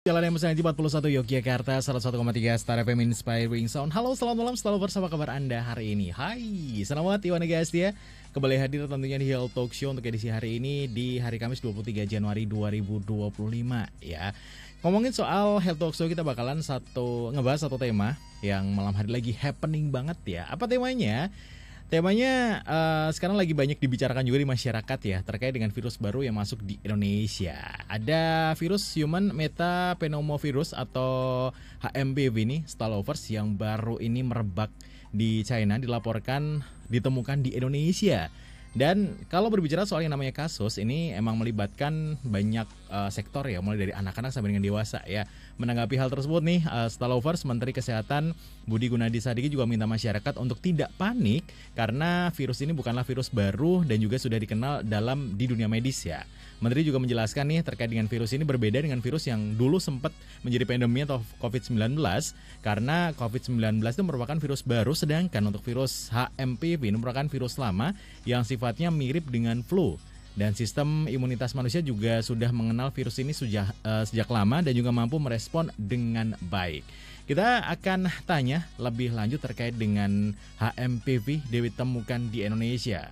Jalan yang Mesra 41 Yogyakarta 101,3 Star FM Inspiring Sound. Halo, selamat malam, selalu bersama kabar Anda hari ini. Hai, selamat Iwan Gastia. Kembali hadir tentunya di Health Talk Show untuk edisi hari ini di hari Kamis 23 Januari 2025 ya. Ngomongin soal Health Talk Show, kita bakalan ngebahas satu tema yang malam hari lagi happening banget ya. Apa temanya? Temanya sekarang lagi banyak dibicarakan juga di masyarakat ya, terkait dengan virus baru yang masuk di Indonesia. Ada virus Human Metapneumovirus atau HMPV nih, Staphylococcus yang baru ini merebak di China, dilaporkan ditemukan di Indonesia. Dan kalau berbicara soal yang namanya kasus, ini emang melibatkan banyak sektor ya, mulai dari anak-anak sampai dengan dewasa ya. Menanggapi hal tersebut nih, Staphylococcus, Menteri Kesehatan Budi Gunadi Sadikin juga minta masyarakat untuk tidak panik karena virus ini bukanlah virus baru dan juga sudah dikenal di dunia medis ya. Menteri juga menjelaskan nih terkait dengan virus ini berbeda dengan virus yang dulu sempat menjadi pandemi atau COVID-19 karena COVID-19 itu merupakan virus baru, sedangkan untuk virus HMPV ini merupakan virus lama yang sifatnya mirip dengan flu. Dan sistem imunitas manusia juga sudah mengenal virus ini sejak lama dan juga mampu merespon dengan baik. Kita akan tanya lebih lanjut terkait dengan HMPV ditemukan di Indonesia.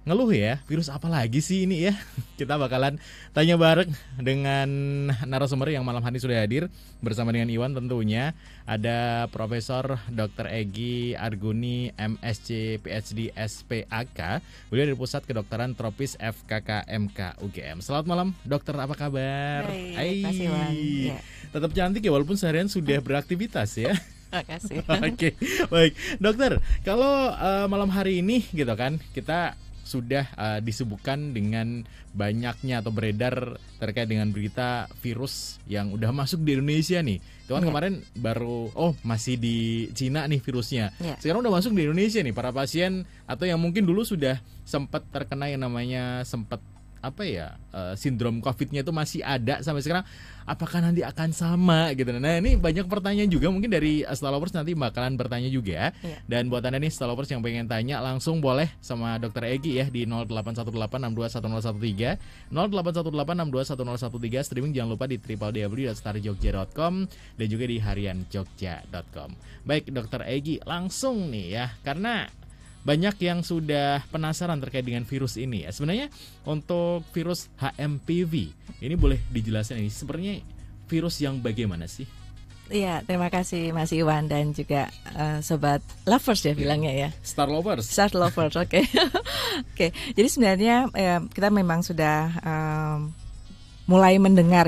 Ngeluh ya, virus apa lagi sih ini ya? Kita bakalan tanya bareng dengan narasumber yang malam hari sudah hadir bersama dengan Iwan tentunya. Ada Profesor Dr. Egy Arguni MSc PhD SPAK, beliau dari Pusat Kedokteran Tropis FKKMK UGM. Selamat malam dokter, apa kabar? Baik, Mas Iwan. Ya. Tetap cantik ya walaupun seharian sudah beraktivitas ya. Makasih. Oke, baik dokter. Kalau malam hari ini gitu kan, kita sudah disebutkan dengan banyaknya atau beredar terkait dengan berita virus yang udah masuk di Indonesia nih. Itu kan kemarin baru masih di Cina nih virusnya. Sekarang udah masuk di Indonesia nih, para pasien atau yang mungkin dulu sudah sempat terkena yang namanya sindrom COVID-nya itu masih ada sampai sekarang, apakah nanti akan sama gitu. Nah ini banyak pertanyaan juga mungkin dari Staphylococcus, nanti bakalan bertanya juga. Dan buat Anda nih Staphylococcus yang pengen tanya, langsung boleh sama Dr. Egy ya di 0818621013 0818621013, streaming jangan lupa di www.starjogja.com dan juga di harianjogja.com. Baik Dr. Egy, langsung nih ya, karena banyak yang sudah penasaran terkait dengan virus ini ya. Sebenarnya untuk virus HMPV ini boleh dijelaskan ini sebenarnya virus yang bagaimana sih? Iya, terima kasih Mas Iwan dan juga sobat lovers ya bilangnya ya. Star lovers. Oke. Oke. Jadi sebenarnya kita memang sudah mulai mendengar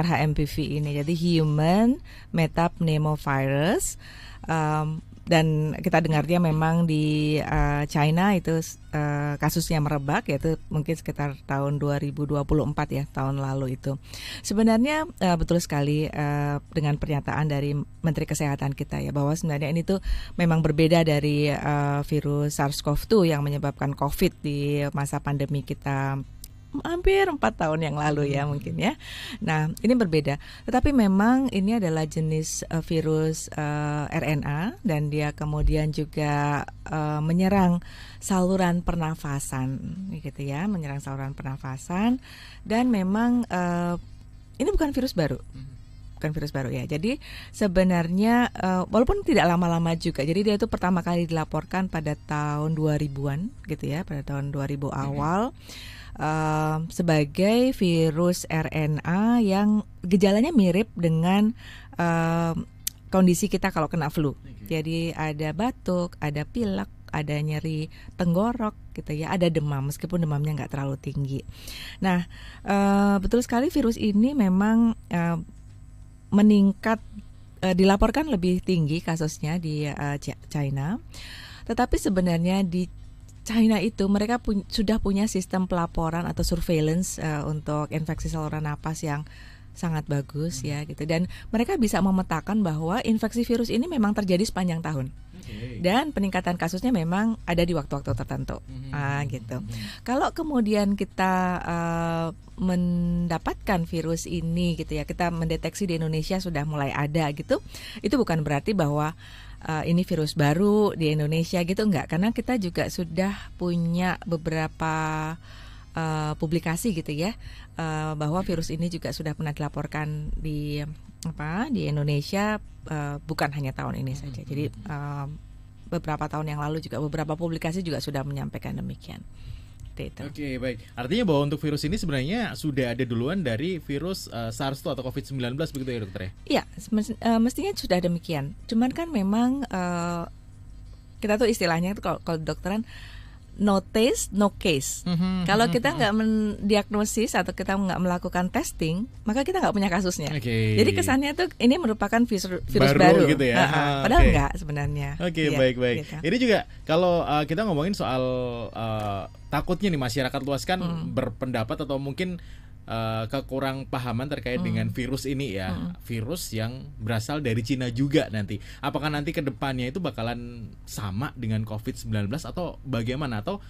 HMPV ini. Jadi Human Metapneumovirus. Dan kita dengarnya memang di China itu kasusnya merebak, yaitu mungkin sekitar tahun 2024 ya, tahun lalu itu. Sebenarnya betul sekali dengan pernyataan dari Menteri Kesehatan kita ya, bahwa sebenarnya ini tuh memang berbeda dari virus SARS-CoV-2 yang menyebabkan COVID di masa pandemi kita hampir 4 tahun yang lalu ya mungkin ya. Nah ini berbeda, tetapi memang ini adalah jenis virus RNA dan dia kemudian juga menyerang saluran pernafasan gitu ya, menyerang saluran pernafasan. Dan memang ini bukan virus baru ya. Jadi sebenarnya walaupun tidak lama-lama juga. Jadi dia itu pertama kali dilaporkan pada tahun 2000-an gitu ya, pada tahun 2000 awal. Sebagai virus RNA yang gejalanya mirip dengan kondisi kita kalau kena flu. Jadi ada batuk, ada pilek, ada nyeri tenggorok gitu ya, ada demam meskipun demamnya nggak terlalu tinggi. Nah betul sekali virus ini memang meningkat, dilaporkan lebih tinggi kasusnya di China. Tetapi sebenarnya di China itu mereka sudah punya sistem pelaporan atau surveillance untuk infeksi saluran napas yang sangat bagus ya gitu, dan mereka bisa memetakan bahwa infeksi virus ini memang terjadi sepanjang tahun. Dan peningkatan kasusnya memang ada di waktu-waktu tertentu gitu. Kalau kemudian kita mendapatkan virus ini gitu ya, kita mendeteksi di Indonesia sudah mulai ada gitu, itu bukan berarti bahwa ini virus baru di Indonesia gitu, enggak, karena kita juga sudah punya beberapa publikasi gitu ya, bahwa virus ini juga sudah pernah dilaporkan di Indonesia, bukan hanya tahun ini saja. Jadi beberapa tahun yang lalu juga beberapa publikasi juga sudah menyampaikan demikian. Oke, baik. Artinya bahwa untuk virus ini sebenarnya sudah ada duluan dari virus SARS atau COVID-19 begitu ya dokter ya? Iya, mestinya sudah demikian. Cuman kan memang kita tuh istilahnya itu kalau dokteran no taste, no case. Kalau kita nggak mendiagnosis atau kita nggak melakukan testing, maka kita nggak punya kasusnya. Jadi kesannya tuh ini merupakan virus baru gitu ya. Padahal nggak sebenarnya. Oke, baik. Gitu. Ini juga kalau kita ngomongin soal takutnya nih masyarakat luas kan berpendapat atau mungkin kekurang pahaman terkait dengan virus ini ya, virus yang berasal dari Cina juga nanti. Apakah nanti ke depannya itu bakalan sama dengan COVID-19 atau bagaimana, atau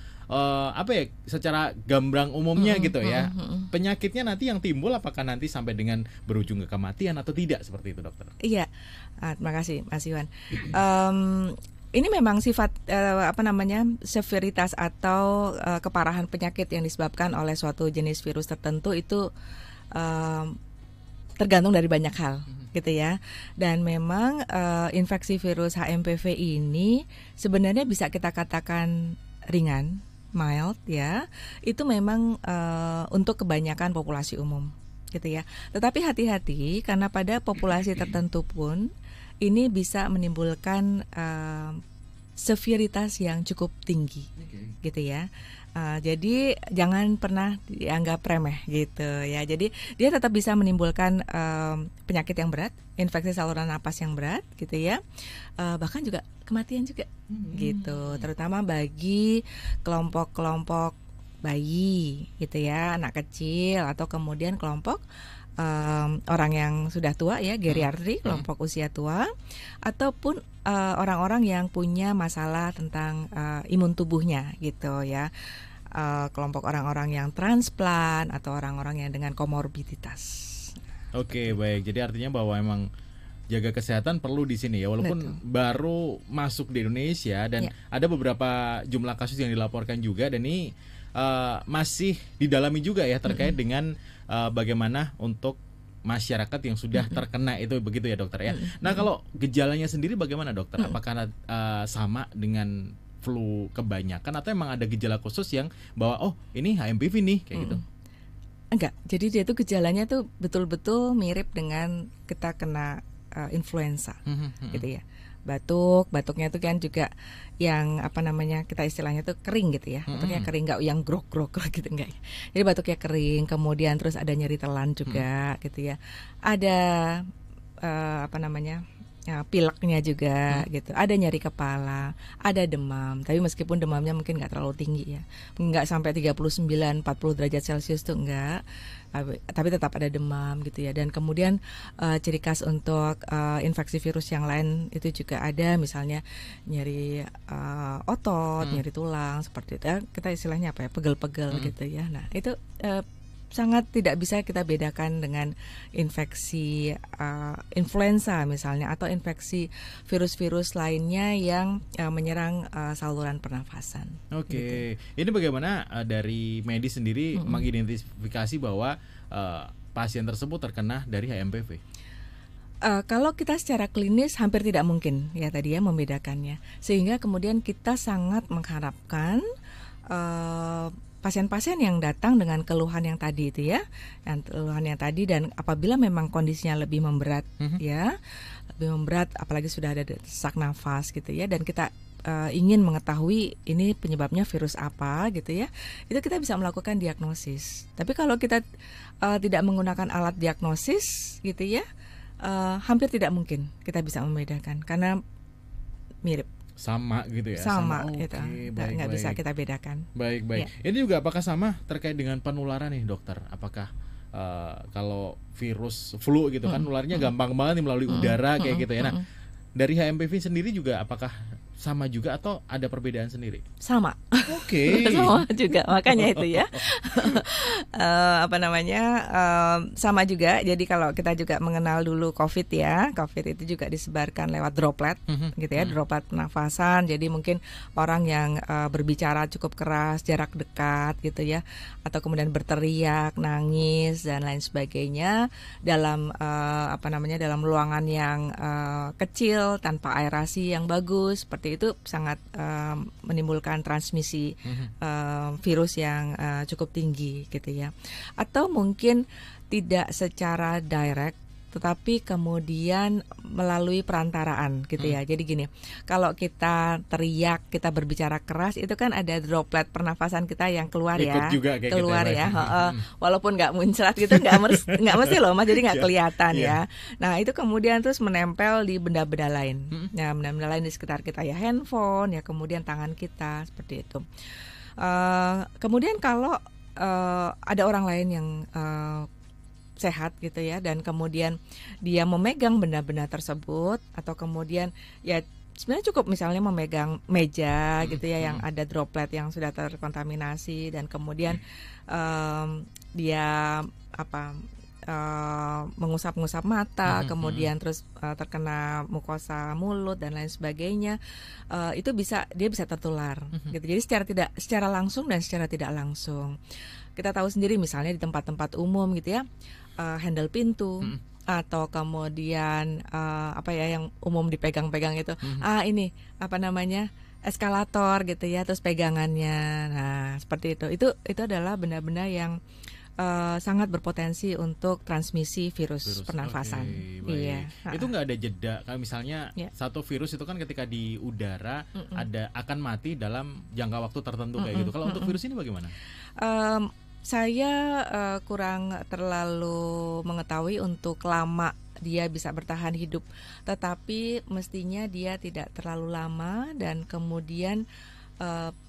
secara gamblang umumnya gitu ya, penyakitnya nanti yang timbul apakah nanti sampai dengan berujung ke kematian atau tidak, seperti itu dokter? Iya, terima kasih Mas Iwan. Ini memang sifat severitas atau keparahan penyakit yang disebabkan oleh suatu jenis virus tertentu itu tergantung dari banyak hal gitu ya. Dan memang infeksi virus HMPV ini sebenarnya bisa kita katakan ringan, mild ya. Itu memang untuk kebanyakan populasi umum gitu ya. Tetapi hati-hati karena pada populasi tertentu pun ini bisa menimbulkan severitas yang cukup tinggi, gitu ya. Jadi jangan pernah dianggap remeh, gitu ya. Jadi dia tetap bisa menimbulkan penyakit yang berat, infeksi saluran napas yang berat, gitu ya. Bahkan juga kematian juga, gitu. Terutama bagi kelompok-kelompok bayi, gitu ya, anak kecil atau kemudian kelompok orang yang sudah tua ya, geriatri, kelompok usia tua, ataupun orang-orang yang punya masalah tentang imun tubuhnya gitu ya, kelompok orang-orang yang transplant atau orang-orang yang dengan komorbiditas. Oke, baik. Jadi artinya bahwa emang jaga kesehatan perlu di sini ya, walaupun baru masuk di Indonesia dan ada beberapa jumlah kasus yang dilaporkan juga, dan ini masih didalami juga ya terkait dengan bagaimana untuk masyarakat yang sudah terkena itu, begitu ya dokter ya. Nah, kalau gejalanya sendiri bagaimana dokter? Apakah sama dengan flu kebanyakan atau emang ada gejala khusus yang bahwa ini HMPV nih kayak gitu? Enggak, jadi dia tuh gejalanya tuh betul-betul mirip dengan kita kena influenza gitu ya. Batuknya itu kan juga yang kita istilahnya tuh kering gitu ya. Batuknya kering, nggak yang grok-grok gitu, enggak. Jadi batuknya kering, kemudian terus ada nyeri telan juga gitu ya. Ada pileknya juga gitu. Ada nyeri kepala, ada demam. Tapi meskipun demamnya mungkin nggak terlalu tinggi ya. Nggak sampai 39-40 derajat Celcius tuh enggak. Tapi tetap ada demam gitu ya. Dan kemudian ciri khas untuk infeksi virus yang lain itu juga ada, misalnya nyeri otot, nyeri tulang seperti itu. Kita istilahnya pegel-pegel gitu ya. Nah, itu sangat tidak bisa kita bedakan dengan infeksi influenza misalnya, atau infeksi virus-virus lainnya yang menyerang saluran pernafasan. Oke. Ini bagaimana dari medis sendiri mengidentifikasi bahwa pasien tersebut terkena dari HMPV? Kalau kita secara klinis hampir tidak mungkin ya tadi ya membedakannya, sehingga kemudian kita sangat mengharapkan pasien-pasien yang datang dengan keluhan yang tadi itu ya, dan apabila memang kondisinya lebih memberat ya, lebih memberat, apalagi sudah ada sesak nafas gitu ya, dan kita ingin mengetahui ini penyebabnya virus apa gitu ya, itu kita bisa melakukan diagnosis. Tapi kalau kita tidak menggunakan alat diagnosis gitu ya, hampir tidak mungkin kita bisa membedakan karena mirip. Sama gitu ya? Sama gitu, nggak bisa kita bedakan. Baik. Ya. Ini juga apakah sama terkait dengan penularan nih dokter? Apakah kalau virus flu gitu kan nularnya gampang banget nih melalui udara kayak gitu ya. Nah, dari HMPV sendiri juga apakah sama juga atau ada perbedaan sendiri? Sama. Oke. Sama juga, makanya itu ya. Sama juga. Jadi kalau kita juga mengenal dulu COVID ya, COVID itu juga disebarkan lewat droplet, gitu ya, droplet pernafasan. Jadi mungkin orang yang berbicara cukup keras, jarak dekat, gitu ya, atau kemudian berteriak, nangis dan lain sebagainya dalam dalam ruangan yang kecil tanpa aerasi yang bagus, seperti itu sangat menimbulkan transmisi virus yang cukup tinggi gitu ya. Atau mungkin tidak secara direct tetapi kemudian melalui perantaraan gitu ya. Jadi gini, kalau kita teriak, kita berbicara keras, itu kan ada droplet pernafasan kita yang keluar ikut ya, juga kayak keluar kita, ya. Walaupun nggak muncrat gitu, nggak mesti loh Mas, jadi nggak kelihatan ya. Nah itu kemudian terus menempel di benda-benda lain. Nah benda-benda lain di sekitar kita ya, handphone ya, kemudian tangan kita seperti itu. Kemudian kalau ada orang lain yang sehat gitu ya, dan kemudian dia memegang benda-benda tersebut, atau kemudian ya sebenarnya cukup misalnya memegang meja gitu ya yang ada droplet yang sudah terkontaminasi, dan kemudian dia mengusap-ngusap mata, kemudian terus terkena mukosa mulut dan lain sebagainya, itu dia bisa tertular gitu. Jadi secara langsung dan secara tidak langsung. Kita tahu sendiri misalnya di tempat-tempat umum gitu ya, handle pintu atau kemudian yang umum dipegang-pegang itu, ini eskalator gitu ya, terus pegangannya. Nah seperti itu adalah benda-benda yang sangat berpotensi untuk transmisi virus pernafasan. Iya. Itu nggak ada jeda. Kalau misalnya satu virus itu kan ketika di udara akan mati dalam jangka waktu tertentu kayak gitu. Kalau untuk virus ini bagaimana? Saya kurang terlalu mengetahui untuk lama dia bisa bertahan hidup, tetapi mestinya dia tidak terlalu lama dan kemudian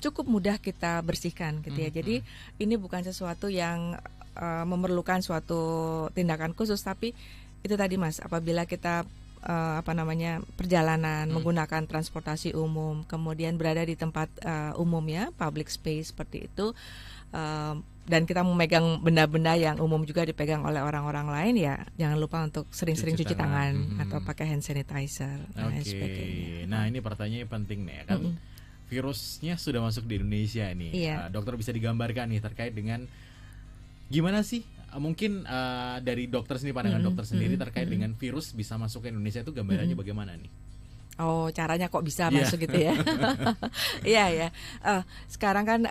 cukup mudah kita bersihkan gitu ya. Jadi ini bukan sesuatu yang memerlukan suatu tindakan khusus, tapi itu tadi Mas, apabila kita perjalanan menggunakan transportasi umum, kemudian berada di tempat umum ya, public space seperti itu, dan kita memegang benda-benda yang umum juga dipegang oleh orang-orang lain, ya jangan lupa untuk sering-sering cuci tangan atau pakai hand sanitizer dan lain sebagainya. Nah ini pertanyaannya penting nih kan, virusnya sudah masuk di Indonesia nih. Dokter bisa digambarkan nih terkait dengan gimana sih mungkin dari dokter sendiri, pandangan dokter sendiri terkait dengan virus bisa masuk ke Indonesia, itu gambarannya bagaimana nih? Oh, caranya kok bisa masuk gitu ya? Iya ya. Sekarang kan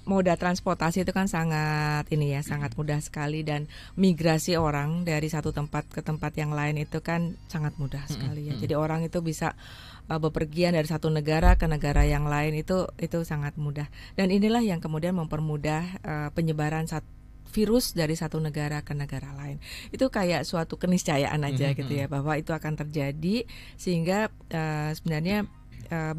moda transportasi itu kan sangat sangat mudah sekali, dan migrasi orang dari satu tempat ke tempat yang lain itu kan sangat mudah sekali ya. Jadi orang itu bisa bepergian dari satu negara ke negara yang lain itu sangat mudah. Dan inilah yang kemudian mempermudah penyebaran virus dari satu negara ke negara lain. Itu kayak suatu keniscayaan aja gitu ya, bahwa itu akan terjadi, sehingga sebenarnya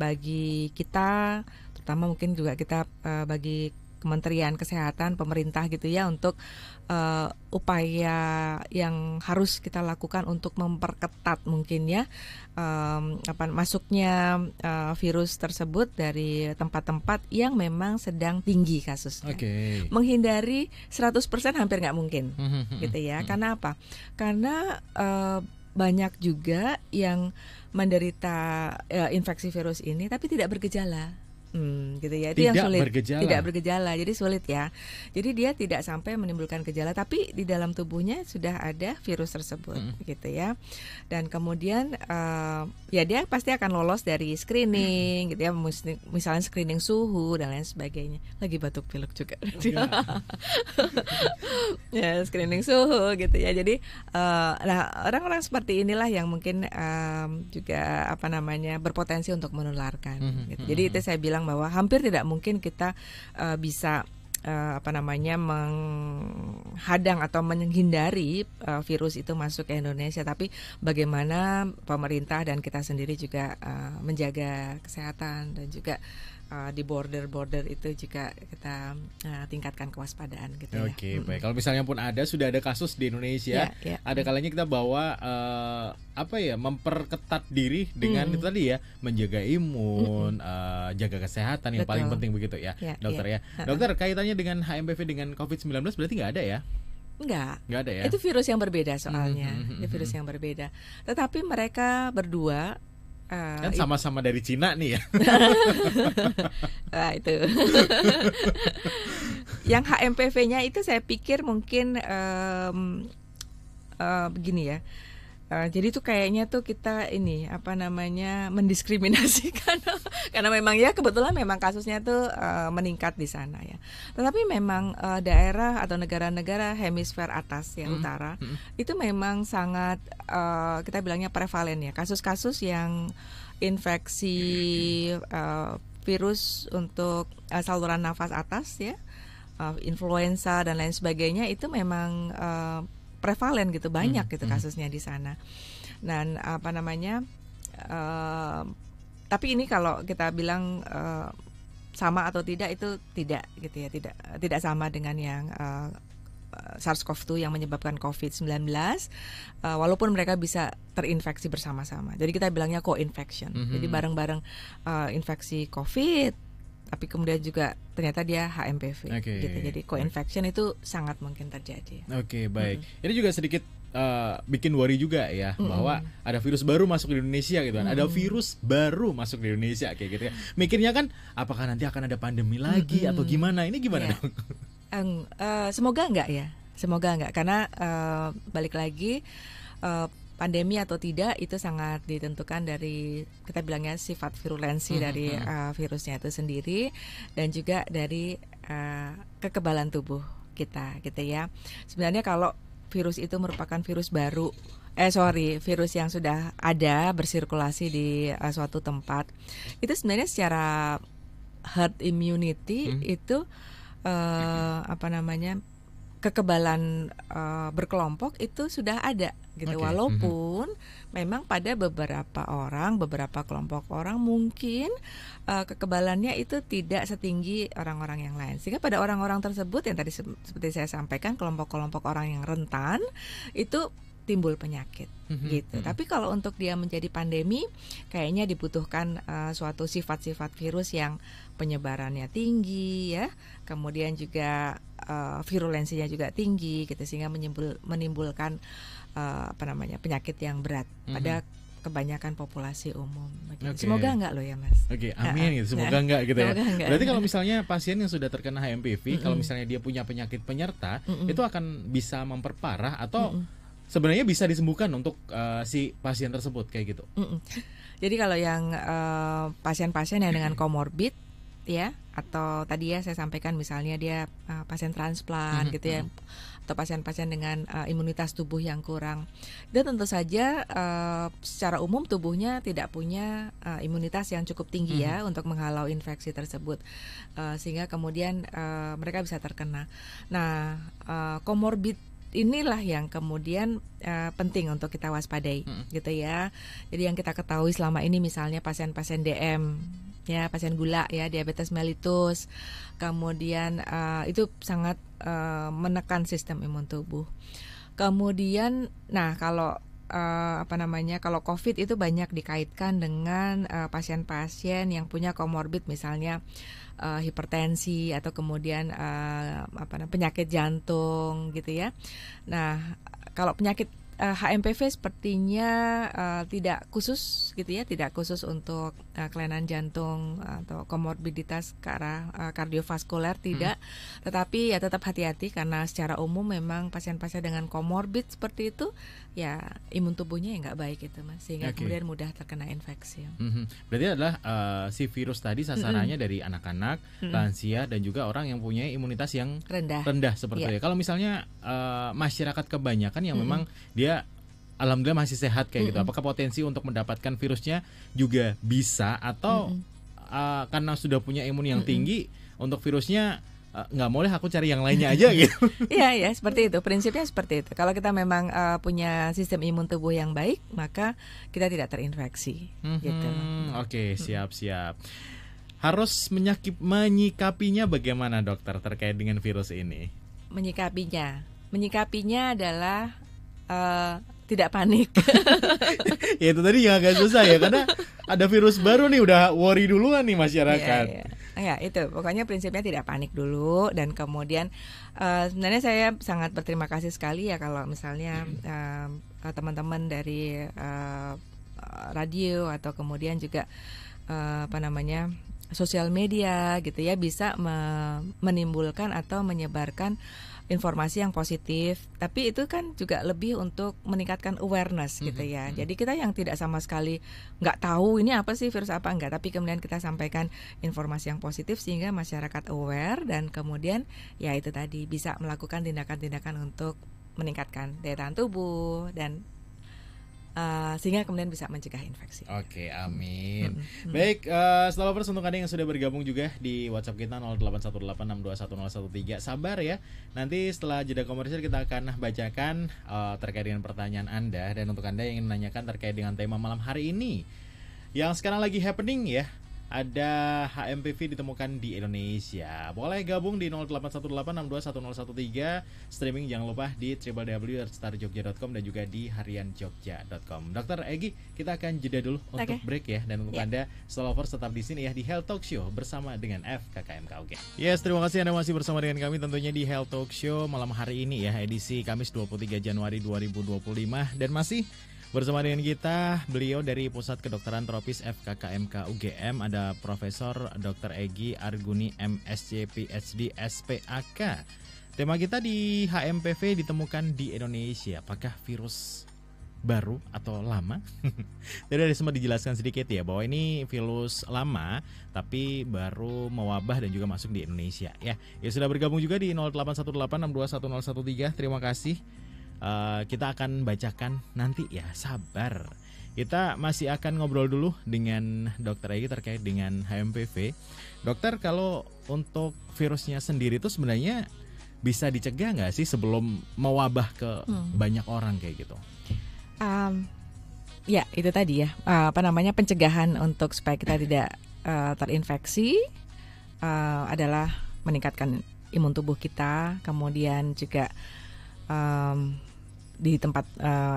bagi kita, terutama mungkin juga kita bagi Kementerian Kesehatan, pemerintah gitu ya, untuk upaya yang harus kita lakukan untuk memperketat mungkin ya masuknya virus tersebut dari tempat-tempat yang memang sedang tinggi kasusnya. Menghindari 100% hampir nggak mungkin gitu ya. Karena apa? Karena banyak juga yang menderita infeksi virus ini tapi tidak bergejala. Gitu ya, itu yang sulit. Tidak bergejala, jadi sulit ya. Jadi dia tidak sampai menimbulkan gejala, tapi di dalam tubuhnya sudah ada virus tersebut, gitu ya. Dan kemudian ya dia pasti akan lolos dari screening, gitu ya. Misalnya screening suhu dan lain sebagainya. Lagi batuk pilek juga. Ya, screening suhu, gitu ya. Jadi orang-orang seperti inilah yang mungkin juga berpotensi untuk menularkan. Gitu. Jadi itu saya bilang bahwa hampir tidak mungkin kita bisa menghadang atau menghindari virus itu masuk ke Indonesia, tapi bagaimana pemerintah dan kita sendiri juga menjaga kesehatan dan juga di border itu juga kita tingkatkan kewaspadaan gitu ya. Oke, baik. Kalau misalnya pun sudah ada kasus di Indonesia, ada kalanya kita bawa memperketat diri dengan itu tadi ya, menjaga imun, jaga kesehatan yang paling penting begitu ya, dokter ya. Dokter, kaitannya dengan HMPV dengan COVID-19 berarti nggak ada ya? Enggak ada ya. Itu virus yang berbeda soalnya. Itu virus yang berbeda. Tetapi mereka berdua kan sama-sama dari Cina nih ya. Nah, itu. Yang HMPV-nya itu saya pikir mungkin begini ya. Jadi tuh kayaknya tuh kita mendiskriminasi karena memang ya kebetulan memang kasusnya tuh meningkat di sana ya. Tetapi memang daerah atau negara-negara hemisfer atas ya utara itu memang sangat kita bilangnya prevalen ya, kasus-kasus yang infeksi virus untuk saluran nafas atas ya, influenza dan lain sebagainya itu memang prevalen gitu, banyak gitu kasusnya di sana. Dan tapi ini kalau kita bilang sama atau tidak itu tidak gitu ya, tidak sama dengan yang SARS-CoV-2 yang menyebabkan COVID-19, walaupun mereka bisa terinfeksi bersama-sama. Jadi kita bilangnya co-infection. Jadi bareng-bareng infeksi COVID, tapi kemudian juga ternyata dia HMPV gitu. Jadi co-infection itu sangat mungkin terjadi. Oke, baik. Ini juga sedikit bikin worry juga ya, bahwa ada virus baru masuk di Indonesia gitu kan. Ada virus baru masuk di Indonesia kayak gitu ya. Mikirnya kan apakah nanti akan ada pandemi lagi atau gimana? Ini gimana dong? Semoga enggak ya. Semoga enggak, karena balik lagi pandemi atau tidak itu sangat ditentukan dari kita bilangnya sifat virulensi dari virusnya itu sendiri, dan juga dari kekebalan tubuh kita gitu ya. Sebenarnya kalau virus itu merupakan virus baru, virus yang sudah ada bersirkulasi di suatu tempat, itu sebenarnya secara herd immunity itu kekebalan berkelompok itu sudah ada gitu. Walaupun memang pada beberapa kelompok orang mungkin kekebalannya itu tidak setinggi orang-orang yang lain, sehingga pada orang-orang tersebut yang tadi seperti saya sampaikan, kelompok-kelompok orang yang rentan itu timbul penyakit gitu. Tapi kalau untuk dia menjadi pandemi, kayaknya dibutuhkan suatu sifat-sifat virus yang penyebarannya tinggi ya, kemudian juga virulensinya juga tinggi gitu, sehingga menimbulkan penyakit yang berat pada kebanyakan populasi umum. Semoga enggak loh ya Mas. Amin gitu. Semoga enggak gitu ya. Berarti kalau misalnya pasien yang sudah terkena HMPV, kalau misalnya dia punya penyakit penyerta, itu akan bisa memperparah atau sebenarnya bisa disembuhkan untuk si pasien tersebut kayak gitu. Jadi kalau yang pasien-pasien yang dengan komorbid ya, atau tadi ya saya sampaikan misalnya dia pasien transplant gitu ya, atau pasien-pasien dengan imunitas tubuh yang kurang, itu tentu saja secara umum tubuhnya tidak punya imunitas yang cukup tinggi ya untuk menghalau infeksi tersebut, sehingga kemudian mereka bisa terkena. Nah, komorbid inilah yang kemudian penting untuk kita waspadai gitu ya. Jadi yang kita ketahui selama ini misalnya pasien-pasien DM ya, pasien gula ya, diabetes mellitus, kemudian itu sangat menekan sistem imun tubuh. Kemudian kalau kalau COVID itu banyak dikaitkan dengan pasien-pasien yang punya komorbid, misalnya hipertensi atau kemudian penyakit jantung gitu ya. Nah, kalau penyakit HMPV sepertinya tidak khusus gitu ya, tidak khusus untuk kelainan jantung atau komorbiditas ke arah kardiovaskuler, tidak. Tetapi ya tetap hati-hati, karena secara umum memang pasien-pasien dengan komorbid seperti itu ya imun tubuhnya ya nggak baik itu Mas, sehingga kemudian mudah terkena infeksi. Berarti adalah si virus tadi sasarannya dari anak-anak, lansia, dan juga orang yang punya imunitas yang rendah seperti itu. Kalau misalnya masyarakat kebanyakan yang memang dia alhamdulillah masih sehat kayak gitu, apakah potensi untuk mendapatkan virusnya juga bisa, atau karena sudah punya imun yang tinggi untuk virusnya nggak boleh, aku cari yang lainnya aja gitu? Iya, seperti itu, prinsipnya seperti itu. Kalau kita memang punya sistem imun tubuh yang baik, maka kita tidak terinfeksi gitu. Oke, siap. harus menyikapinya bagaimana dokter terkait dengan virus ini? Menyikapinya adalah tidak panik. Ya itu tadi yang agak susah ya, karena ada virus baru nih, udah worry duluan nih masyarakat. Ya, itu pokoknya prinsipnya tidak panik dulu. Dan kemudian sebenarnya saya sangat berterima kasih sekali ya kalau misalnya teman-teman dari radio atau kemudian juga sosial media gitu ya, bisa menimbulkan atau menyebarkan informasi yang positif. Tapi itu kan juga lebih untuk meningkatkan awareness gitu ya. Jadi kita yang tidak sama sekali nggak tahu ini apa sih, virus apa enggak, tapi kemudian kita sampaikan informasi yang positif sehingga masyarakat aware, dan kemudian ya itu tadi bisa melakukan tindakan-tindakan untuk meningkatkan daya tahan tubuh dan sehingga kemudian bisa mencegah infeksi. Oke, amin. Baik, Stallovers, untuk Anda yang sudah bergabung juga di WhatsApp kita 0818621013, sabar ya. Nanti setelah jeda komersial kita akan bacakan terkait dengan pertanyaan Anda. Dan untuk Anda yang ingin menanyakan terkait dengan tema malam hari ini yang sekarang lagi happening ya, ada HMPV ditemukan di Indonesia. Boleh gabung di 0818621013, streaming jangan lupa di www.starjogja.com dan juga di harianjogja.com. Dokter Egy, kita akan jeda dulu untuk break ya. Dan untuk Anda Stallovers tetap di sini ya di Health Talk Show bersama dengan FKKMK. Yes, terima kasih Anda masih bersama dengan kami tentunya di Health Talk Show malam hari ini ya, edisi Kamis 23 Januari 2025, dan masih bersama dengan kita beliau dari Pusat Kedokteran Tropis FKKMK UGM, ada Profesor Dr. Egy Arguni MSc PhD SPAK. Tema kita di HMPV ditemukan di Indonesia. Apakah virus baru atau lama? Jadi ada sempat dijelaskan sedikit ya bahwa ini virus lama tapi baru mewabah dan juga masuk di Indonesia ya. Ya sudah bergabung juga di 0818621013. Terima kasih. Kita akan bacakan nanti ya, sabar. Kita masih akan ngobrol dulu dengan Dokter Egy terkait dengan HMPV. Dokter, kalau untuk virusnya sendiri itu sebenarnya bisa dicegah nggak sih sebelum mewabah ke banyak orang kayak gitu? Ya itu tadi ya, pencegahan untuk supaya kita tidak terinfeksi adalah meningkatkan imun tubuh kita, kemudian juga di tempat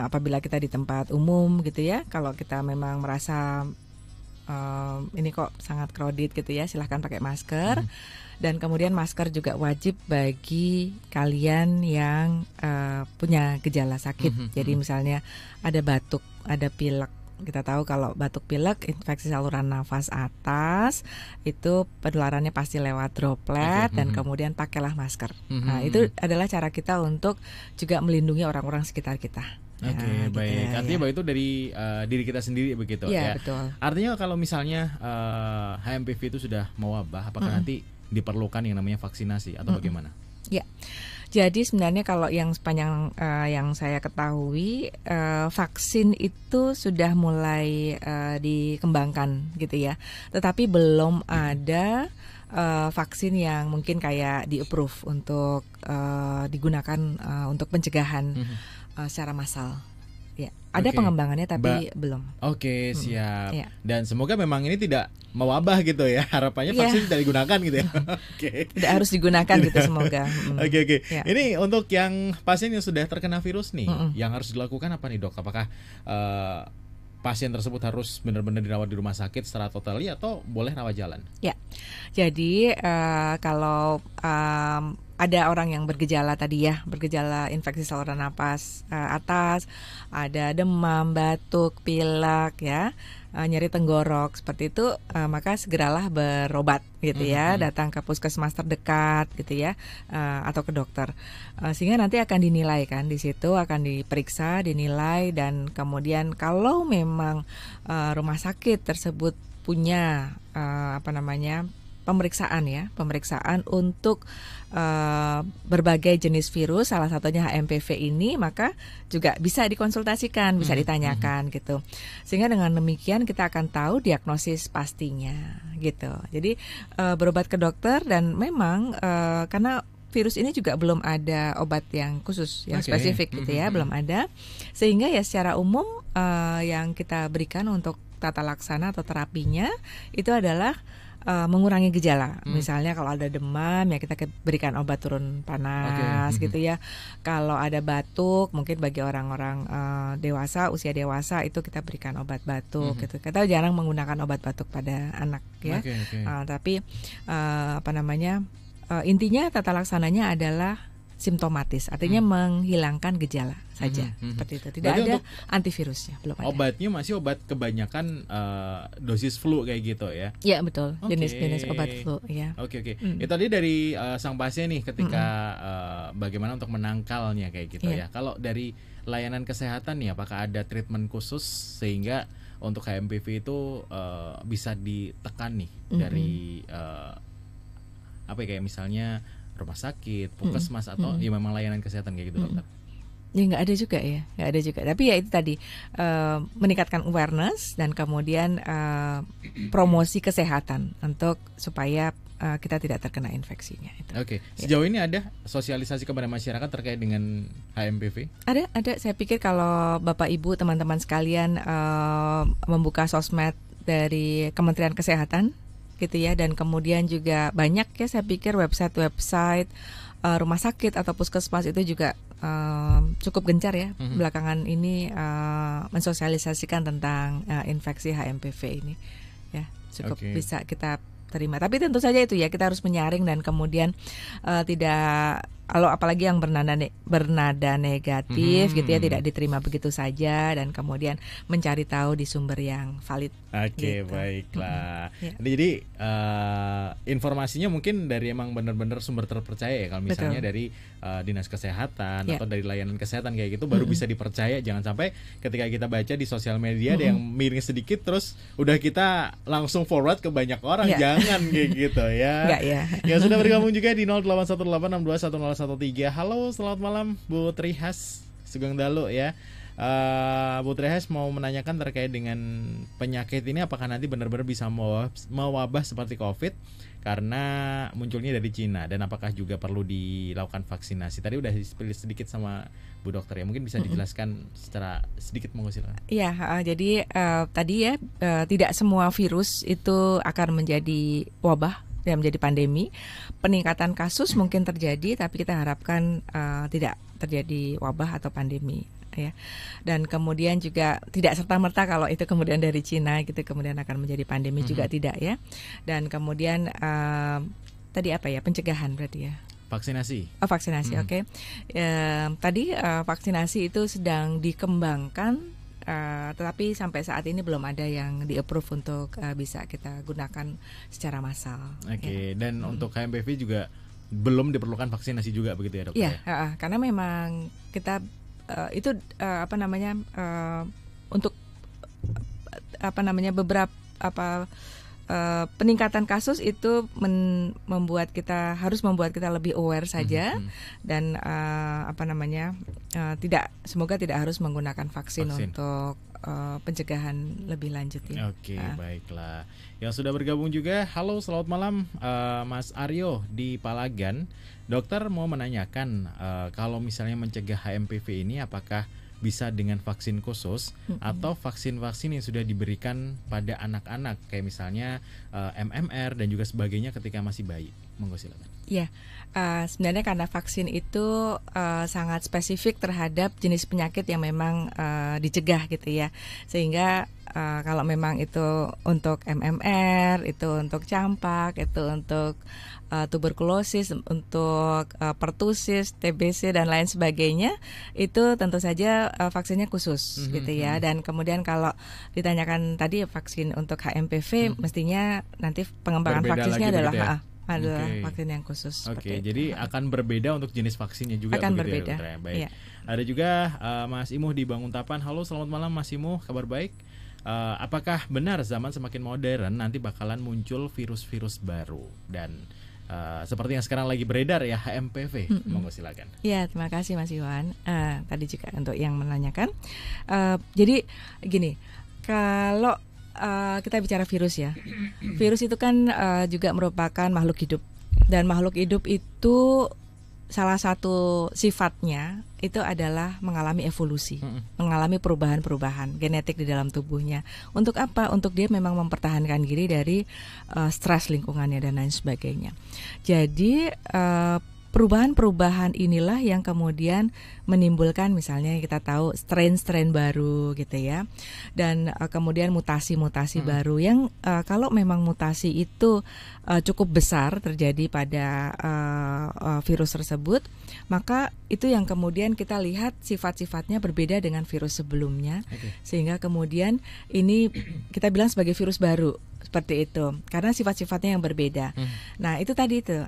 apabila kita di tempat umum gitu ya, kalau kita memang merasa ini kok sangat crowded gitu ya, silahkan pakai masker. Dan kemudian masker juga wajib bagi kalian yang punya gejala sakit. Jadi misalnya ada batuk, ada pilek. Kita tahu kalau batuk pilek, infeksi saluran nafas atas, itu penularannya pasti lewat droplet. Dan kemudian pakailah masker. Nah, itu adalah cara kita untuk juga melindungi orang-orang sekitar kita. Oke, baik. Gitu ya, artinya bahwa itu dari diri kita sendiri begitu ya. Betul. Artinya kalau misalnya HMPV itu sudah mewabah, apakah nanti diperlukan yang namanya vaksinasi atau bagaimana? Ya. Jadi sebenarnya kalau yang sepanjang yang saya ketahui, vaksin itu sudah mulai dikembangkan gitu ya. Tetapi belum ada vaksin yang mungkin kayak di-approve untuk digunakan untuk pencegahan secara massal. Ya, ada pengembangannya tapi belum. Oke, siap. Ya. Dan semoga memang ini tidak mewabah gitu ya. Harapannya vaksin tidak digunakan gitu ya. Tidak harus digunakan gitu, semoga. Oke. Ya. Ini untuk yang pasien yang sudah terkena virus nih, yang harus dilakukan apa nih, Dok? Apakah pasien tersebut harus benar-benar dirawat di rumah sakit secara totali atau boleh rawat jalan? Ya. Jadi kalau ada orang yang bergejala tadi ya, bergejala infeksi saluran napas atas, ada demam, batuk, pilek ya, nyeri tenggorok seperti itu, maka segeralah berobat gitu ya, datang ke puskesmas terdekat gitu ya, atau ke dokter, sehingga nanti akan dinilai kan, di situ akan diperiksa, dinilai, dan kemudian kalau memang rumah sakit tersebut punya pemeriksaan untuk berbagai jenis virus, salah satunya HMPV ini, maka juga bisa dikonsultasikan, bisa ditanyakan gitu. Sehingga dengan demikian kita akan tahu diagnosis pastinya gitu. Jadi berobat ke dokter, dan memang karena virus ini juga belum ada obat yang khusus, yang spesifik gitu ya, belum ada. Sehingga ya secara umum yang kita berikan untuk tata laksana atau terapinya itu adalah mengurangi gejala. Misalnya kalau ada demam ya kita berikan obat turun panas gitu ya. Kalau ada batuk mungkin bagi orang-orang dewasa, usia dewasa itu kita berikan obat batuk gitu. Kita jarang menggunakan obat batuk pada anak ya. Tapi intinya tata laksananya adalah simptomatis, artinya menghilangkan gejala saja seperti itu. Tidak berarti ada antivirusnya, belum ada. Obatnya masih obat kebanyakan dosis flu kayak gitu ya? Iya betul, jenis-jenis obat flu ya. Oke. Itu tadi dari sang pasien nih ketika bagaimana untuk menangkalnya kayak gitu ya. Kalau dari layanan kesehatan nih, apakah ada treatment khusus sehingga untuk HMPV itu bisa ditekan nih dari kayak misalnya rumah sakit, puskesmas atau ya memang layanan kesehatan kayak gitu dokter? Ya nggak ada juga. Tapi ya itu tadi meningkatkan awareness dan kemudian promosi kesehatan untuk supaya kita tidak terkena infeksinya. Oke. Sejauh ini ada sosialisasi kepada masyarakat terkait dengan HMPV? Ada. Saya pikir kalau Bapak Ibu teman-teman sekalian membuka sosmed dari Kementerian Kesehatan gitu ya, dan kemudian juga banyak ya saya pikir website rumah sakit atau puskesmas itu juga cukup gencar ya belakangan ini mensosialisasikan tentang infeksi HMPV ini ya, cukup bisa kita terima. Tapi tentu saja itu ya, kita harus menyaring dan kemudian tidak, kalau apalagi yang bernada negatif gitu ya, tidak diterima begitu saja dan kemudian mencari tahu di sumber yang valid. Oke, gitu. Baiklah. Jadi informasinya mungkin dari emang benar-benar sumber terpercaya ya. Kalau misalnya dari dinas kesehatan atau dari layanan kesehatan kayak gitu baru bisa dipercaya. Jangan sampai ketika kita baca di sosial media ada yang miring sedikit terus udah kita langsung forward ke banyak orang. Jangan kayak gitu ya. Enggak ya. Yang sudah bergabung juga di 0818621013. Halo, selamat malam Bu Trihas Sugeng Dalu ya. Bu Trihas mau menanyakan terkait dengan penyakit ini, apakah nanti benar-benar bisa mewabah seperti COVID karena munculnya dari Cina, dan apakah juga perlu dilakukan vaksinasi? Tadi udah sedikit sama Bu Dokter ya, mungkin bisa dijelaskan secara sedikit, monggo silakan. Iya, jadi tadi ya tidak semua virus itu akan menjadi wabah dan menjadi pandemi. Peningkatan kasus mungkin terjadi, tapi kita harapkan tidak terjadi wabah atau pandemi ya. Dan kemudian juga tidak serta-merta kalau itu kemudian dari Cina gitu kemudian akan menjadi pandemi juga tidak ya. Dan kemudian tadi apa ya, pencegahan berarti ya. Vaksinasi. Vaksinasi, oke. Tadi vaksinasi itu sedang dikembangkan, tetapi sampai saat ini belum ada yang di-approve untuk bisa kita gunakan secara massal. Oke. Dan untuk HMPV juga belum diperlukan vaksinasi juga begitu ya dokter? Iya, karena memang kita itu untuk beberapa peningkatan kasus itu membuat kita lebih aware saja dan semoga tidak harus menggunakan vaksin. Untuk pencegahan lebih lanjut ya. Oke, baiklah. Yang sudah bergabung juga, halo selamat malam Mas Aryo di Palagan. Dokter mau menanyakan kalau misalnya mencegah HMPV ini apakah bisa dengan vaksin khusus atau vaksin-vaksin yang sudah diberikan pada anak-anak kayak misalnya MMR dan juga sebagainya ketika masih bayi? Monggo silakan. Iya, sebenarnya karena vaksin itu sangat spesifik terhadap jenis penyakit yang memang dicegah gitu ya, sehingga kalau memang itu untuk MMR, itu untuk campak, itu untuk tuberkulosis, untuk pertusis, TBC dan lain sebagainya, itu tentu saja vaksinnya khusus gitu ya. Dan kemudian kalau ditanyakan tadi vaksin untuk HMPV, mestinya nanti pengembangan vaksinnya adalah vaksin yang khusus. Oke, jadi akan berbeda untuk jenis vaksinnya juga. Akan berbeda. Ya, baik. Ada juga Mas Imuh di Banguntapan. Halo, selamat malam Mas Imuh, kabar baik. Apakah benar zaman semakin modern nanti bakalan muncul virus-virus baru dan seperti yang sekarang lagi beredar ya, HMPV? Monggo silakan. Ya, terima kasih Mas Iwan. Tadi juga untuk yang menanyakan. Jadi gini, kalau kita bicara virus ya, virus itu kan juga merupakan makhluk hidup, dan makhluk hidup itu salah satu sifatnya itu adalah mengalami evolusi, mengalami perubahan-perubahan genetik di dalam tubuhnya. Untuk apa? Untuk dia memang mempertahankan diri dari stres lingkungannya dan lain sebagainya. Jadi perubahan-perubahan inilah yang kemudian menimbulkan misalnya kita tahu strain-strain baru gitu ya, dan kemudian mutasi-mutasi baru yang kalau memang mutasi itu cukup besar terjadi pada virus tersebut, maka itu yang kemudian kita lihat sifat-sifatnya berbeda dengan virus sebelumnya, sehingga kemudian ini kita bilang sebagai virus baru. Seperti itu, karena sifat-sifatnya yang berbeda. Nah itu tadi itu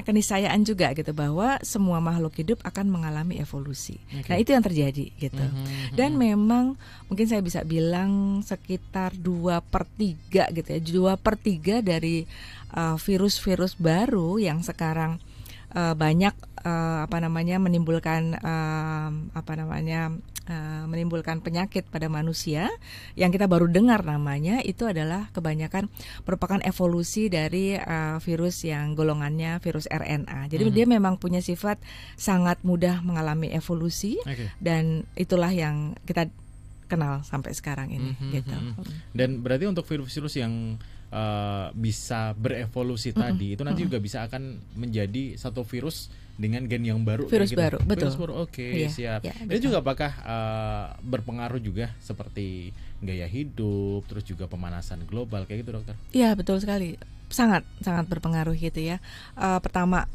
keniscayaan juga gitu, bahwa semua makhluk hidup akan mengalami evolusi. Nah itu yang terjadi gitu. Dan memang mungkin saya bisa bilang sekitar 2/3 gitu ya, 2/3 dari virus-virus baru yang sekarang banyak menimbulkan penyakit pada manusia yang kita baru dengar namanya, itu adalah kebanyakan merupakan evolusi dari virus yang golongannya virus RNA. Jadi dia memang punya sifat sangat mudah mengalami evolusi, dan itulah yang kita kenal sampai sekarang ini gitu. Dan berarti untuk virus-virus yang bisa berevolusi tadi itu nanti juga bisa akan menjadi satu virus dengan gen yang baru, virus baru, betul. Virus baru, siap. Ini juga apakah berpengaruh juga seperti gaya hidup, terus juga pemanasan global kayak gitu, dokter? Iya, betul sekali, sangat berpengaruh gitu ya. Pertama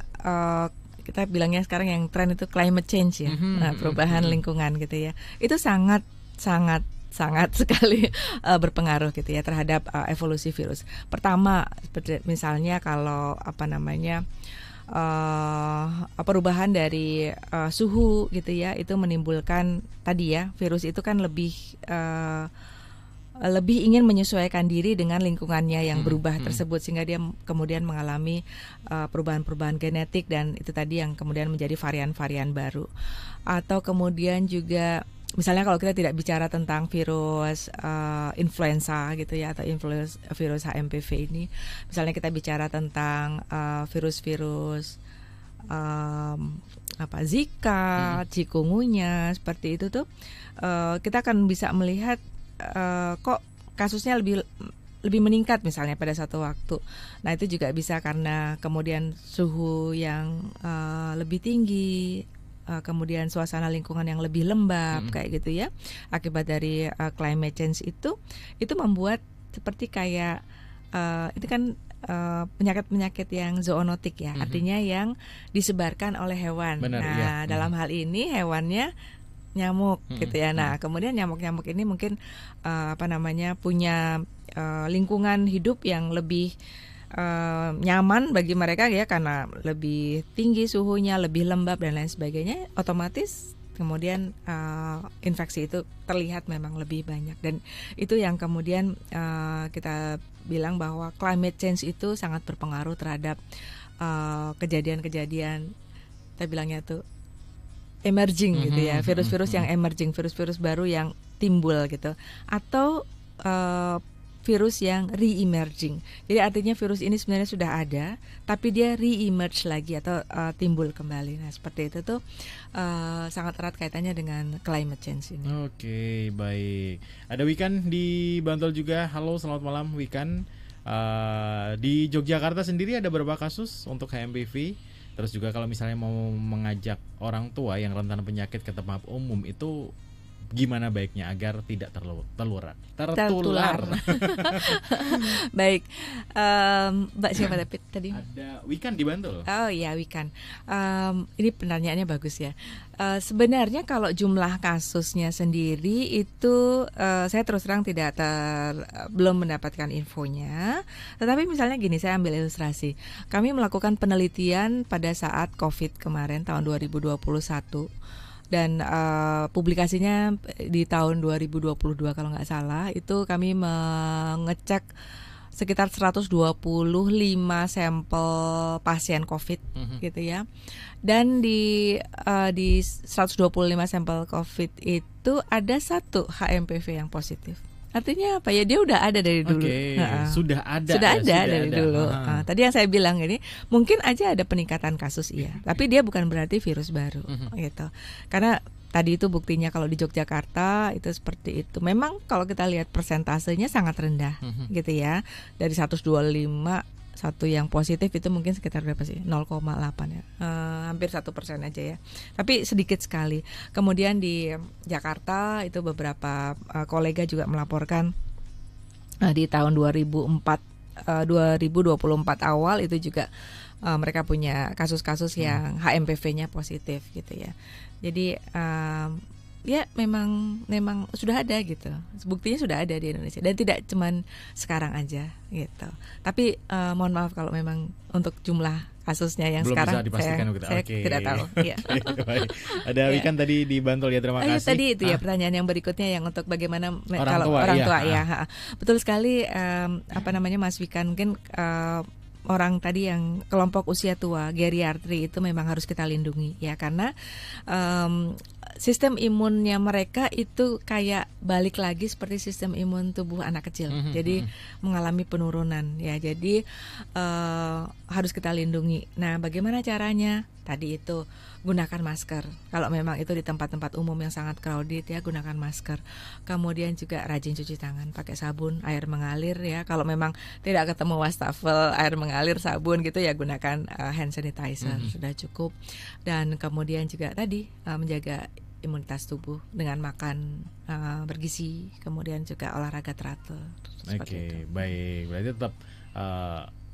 kita bilangnya sekarang yang tren itu climate change ya, perubahan lingkungan gitu ya. Itu sangat sekali berpengaruh gitu ya terhadap evolusi virus. Pertama, seperti misalnya kalau perubahan dari suhu gitu ya, itu menimbulkan tadi ya, virus itu kan lebih ingin menyesuaikan diri dengan lingkungannya yang berubah tersebut, sehingga dia kemudian mengalami perubahan-perubahan genetik, dan itu tadi yang kemudian menjadi varian-varian baru. Atau kemudian juga misalnya kalau kita tidak bicara tentang virus influenza gitu ya, atau virus HMPV ini, misalnya kita bicara tentang virus-virus Zika, chikungunya, seperti itu tuh, kita akan bisa melihat kok kasusnya lebih meningkat misalnya pada satu waktu. Nah itu juga bisa karena kemudian suhu yang lebih tinggi, kemudian suasana lingkungan yang lebih lembab kayak gitu ya, akibat dari climate change itu membuat seperti kayak itu kan penyakit-penyakit yang zoonotik ya, artinya yang disebarkan oleh hewan. Benar, dalam hal ini hewannya nyamuk gitu ya. Nah kemudian nyamuk-nyamuk ini mungkin punya lingkungan hidup yang lebih nyaman bagi mereka ya, karena lebih tinggi suhunya, lebih lembab dan lain sebagainya, otomatis kemudian infeksi itu terlihat memang lebih banyak. Dan itu yang kemudian kita bilang bahwa climate change itu sangat berpengaruh terhadap kejadian-kejadian, kita bilangnya tuh emerging gitu ya, virus-virus yang emerging, virus-virus baru yang timbul gitu, atau virus yang re-emerging. Jadi artinya virus ini sebenarnya sudah ada, tapi dia re-emerge lagi atau timbul kembali. Nah seperti itu tuh sangat erat kaitannya dengan climate change ini. Oke, baik. Ada Wikan di Bantul juga. Halo, selamat malam Wikan. Di Yogyakarta sendiri ada berapa kasus untuk HMPV? Terus juga kalau misalnya mau mengajak orang tua yang rentan penyakit ke tempat umum, itu gimana baiknya agar tidak tertular? Baik, Mbak siapa tadi? Ada Wikan di Bantul. Oh iya, Wikan. Ini pertanyaannya bagus ya. Sebenarnya kalau jumlah kasusnya sendiri itu saya terus terang belum mendapatkan infonya. Tetapi misalnya gini, saya ambil ilustrasi. Kami melakukan penelitian pada saat COVID kemarin tahun 2021. Dan publikasinya di tahun 2022 kalau nggak salah, itu kami mengecek sekitar 125 sampel pasien COVID gitu ya. Dan di 125 sampel COVID itu ada 1 HMPV yang positif. Artinya apa ya? Dia udah ada dari dulu. Sudah ada. Sudah ada dari dulu. Tadi yang saya bilang ini mungkin aja ada peningkatan kasus tapi dia bukan berarti virus baru gitu. Karena tadi itu buktinya kalau di Yogyakarta itu seperti itu. Memang kalau kita lihat persentasenya sangat rendah gitu ya. Dari 125 satu yang positif itu mungkin sekitar berapa sih? 0,8 ya. Hampir 1% aja ya. Tapi sedikit sekali. Kemudian di Jakarta itu beberapa kolega juga melaporkan di tahun 2024 awal itu juga mereka punya kasus-kasus yang HMPV-nya positif gitu ya. Jadi ya memang sudah ada gitu. Buktinya sudah ada di Indonesia dan tidak cuman sekarang aja gitu. Tapi mohon maaf kalau memang untuk jumlah kasusnya yang belum sekarang bisa dipastikan, saya tidak tahu. Ya. Ada Wikan tadi di Bantul ya, terima kasih. Tadi itu ya pertanyaan yang berikutnya yang untuk bagaimana orang tua ya. Betul sekali Mas Wikan, mungkin orang tadi yang kelompok usia tua, geriatri itu memang harus kita lindungi ya, karena sistem imunnya mereka itu kayak balik lagi seperti sistem imun tubuh anak kecil. Jadi mengalami penurunan ya. Jadi harus kita lindungi. Nah, bagaimana caranya? Tadi itu gunakan masker. Kalau memang itu di tempat-tempat umum yang sangat crowded ya, gunakan masker. Kemudian juga rajin cuci tangan, pakai sabun, air mengalir ya. Kalau memang tidak ketemu wastafel, air mengalir, sabun gitu ya, gunakan hand sanitizer, sudah cukup. Dan kemudian juga tadi menjaga imunitas tubuh dengan makan bergizi, kemudian juga olahraga teratur. Oke, baik. Berarti tetap